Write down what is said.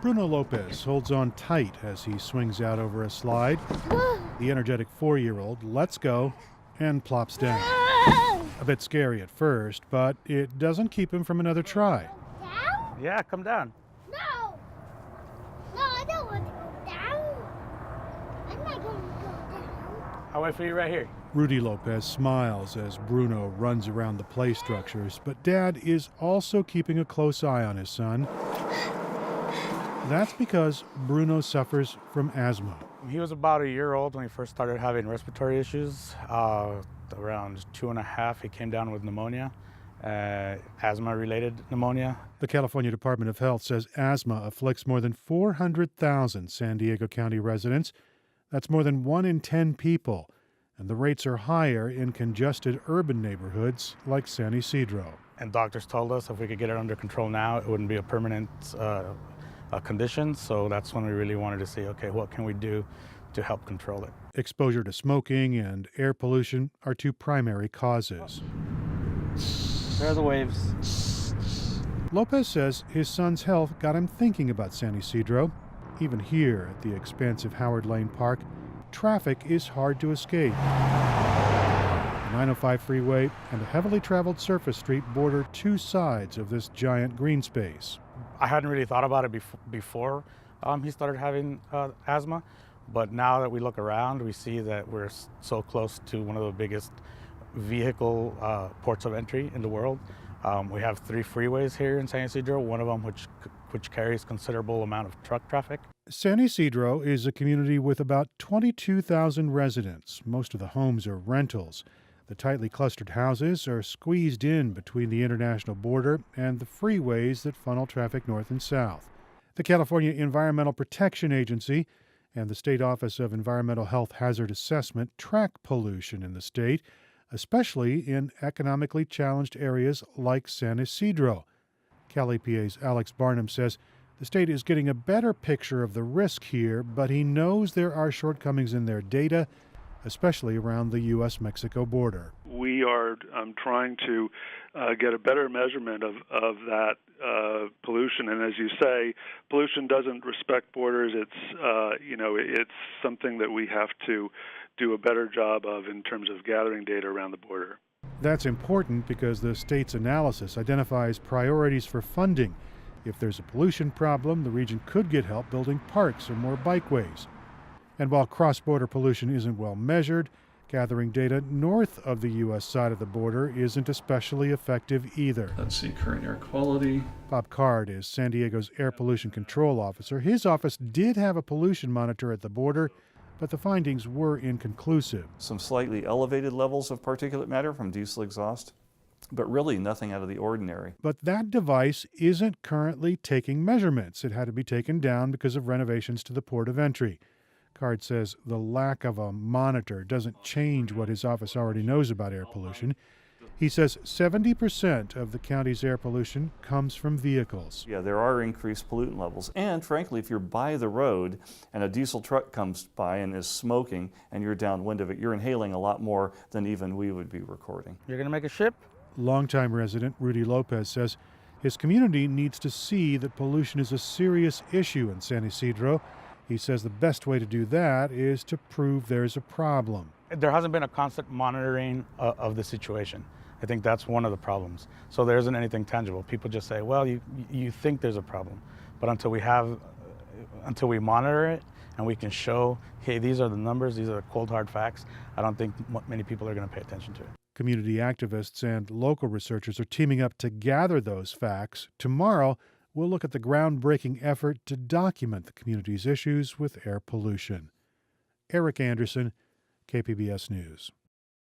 Bruno Lopez holds on tight as he swings out over a slide. The energetic 4-year-old lets go and plops down. A bit scary at first, but it doesn't keep him from another try. Down? Yeah, come down. No, I don't want to go down. I'm not going to go down. I'll wait for you right here. Rudy Lopez smiles as Bruno runs around the play structures, but Dad is also keeping a close eye on his son. That's because Bruno suffers from asthma. He was about a year old when he first started having respiratory issues. Around 2.5, he came down with pneumonia, asthma-related pneumonia. The California Department of Health says asthma afflicts more than 400,000 San Diego County residents. That's more than 1 in 10 people. And the rates are higher in congested urban neighborhoods like San Ysidro. And doctors told us if we could get it under control now, it wouldn't be a permanent condition. So that's when we really wanted to see, okay, what can we do to help control it? Exposure to smoking and air pollution are 2 primary causes. There are the waves. Lopez says his son's health got him thinking about San Ysidro. Even here at the expansive Howard Lane Park, traffic is hard to escape. The 905 freeway and a heavily traveled surface street border 2 sides of this giant green space. I hadn't really thought about it before he started having asthma, but now that we look around, we see that we're so close to one of the biggest vehicle ports of entry in the world. We have 3 freeways here in San Ysidro, one of them which carries considerable amount of truck traffic. San Ysidro is a community with about 22,000 residents. Most of the homes are rentals. The tightly clustered houses are squeezed in between the international border and the freeways that funnel traffic north and south. The California Environmental Protection Agency and the State Office of Environmental Health Hazard Assessment track pollution in the state, especially in economically challenged areas like San Ysidro. Cal EPA's Alex Barnum says the state is getting a better picture of the risk here, but he knows there are shortcomings in their data, especially around the U.S.-Mexico border. We are trying to get a better measurement of that pollution, and as you say, pollution doesn't respect borders. It's something that we have to do a better job of in terms of gathering data around the border. That's important because the state's analysis identifies priorities for funding. If there's a pollution problem, the region could get help building parks or more bikeways. And while cross-border pollution isn't well measured, gathering data north of the U.S. side of the border isn't especially effective either. Let's see current air quality. Bob Card is San Diego's air pollution control officer. His office did have a pollution monitor at the border, but the findings were inconclusive. Some slightly elevated levels of particulate matter from diesel exhaust, but really nothing out of the ordinary. But that device isn't currently taking measurements. It had to be taken down because of renovations to the port of entry. Card says the lack of a monitor doesn't change what his office already knows about air pollution. He says 70% of the county's air pollution comes from vehicles. Yeah, there are increased pollutant levels. And frankly, if you're by the road and a diesel truck comes by and is smoking and you're downwind of it, you're inhaling a lot more than even we would be recording. You're going to make a ship? Longtime resident Rudy Lopez says his community needs to see that pollution is a serious issue in San Ysidro. He says the best way to do that is to prove there's a problem. There hasn't been a constant monitoring of the situation. I think that's one of the problems. So there isn't anything tangible. People just say, well, you think there's a problem. But until we monitor it and we can show, hey, these are the numbers, these are the cold hard facts, I don't think many people are going to pay attention to it. Community activists and local researchers are teaming up to gather those facts. Tomorrow, we'll look at the groundbreaking effort to document the community's issues with air pollution. Eric Anderson, KPBS News.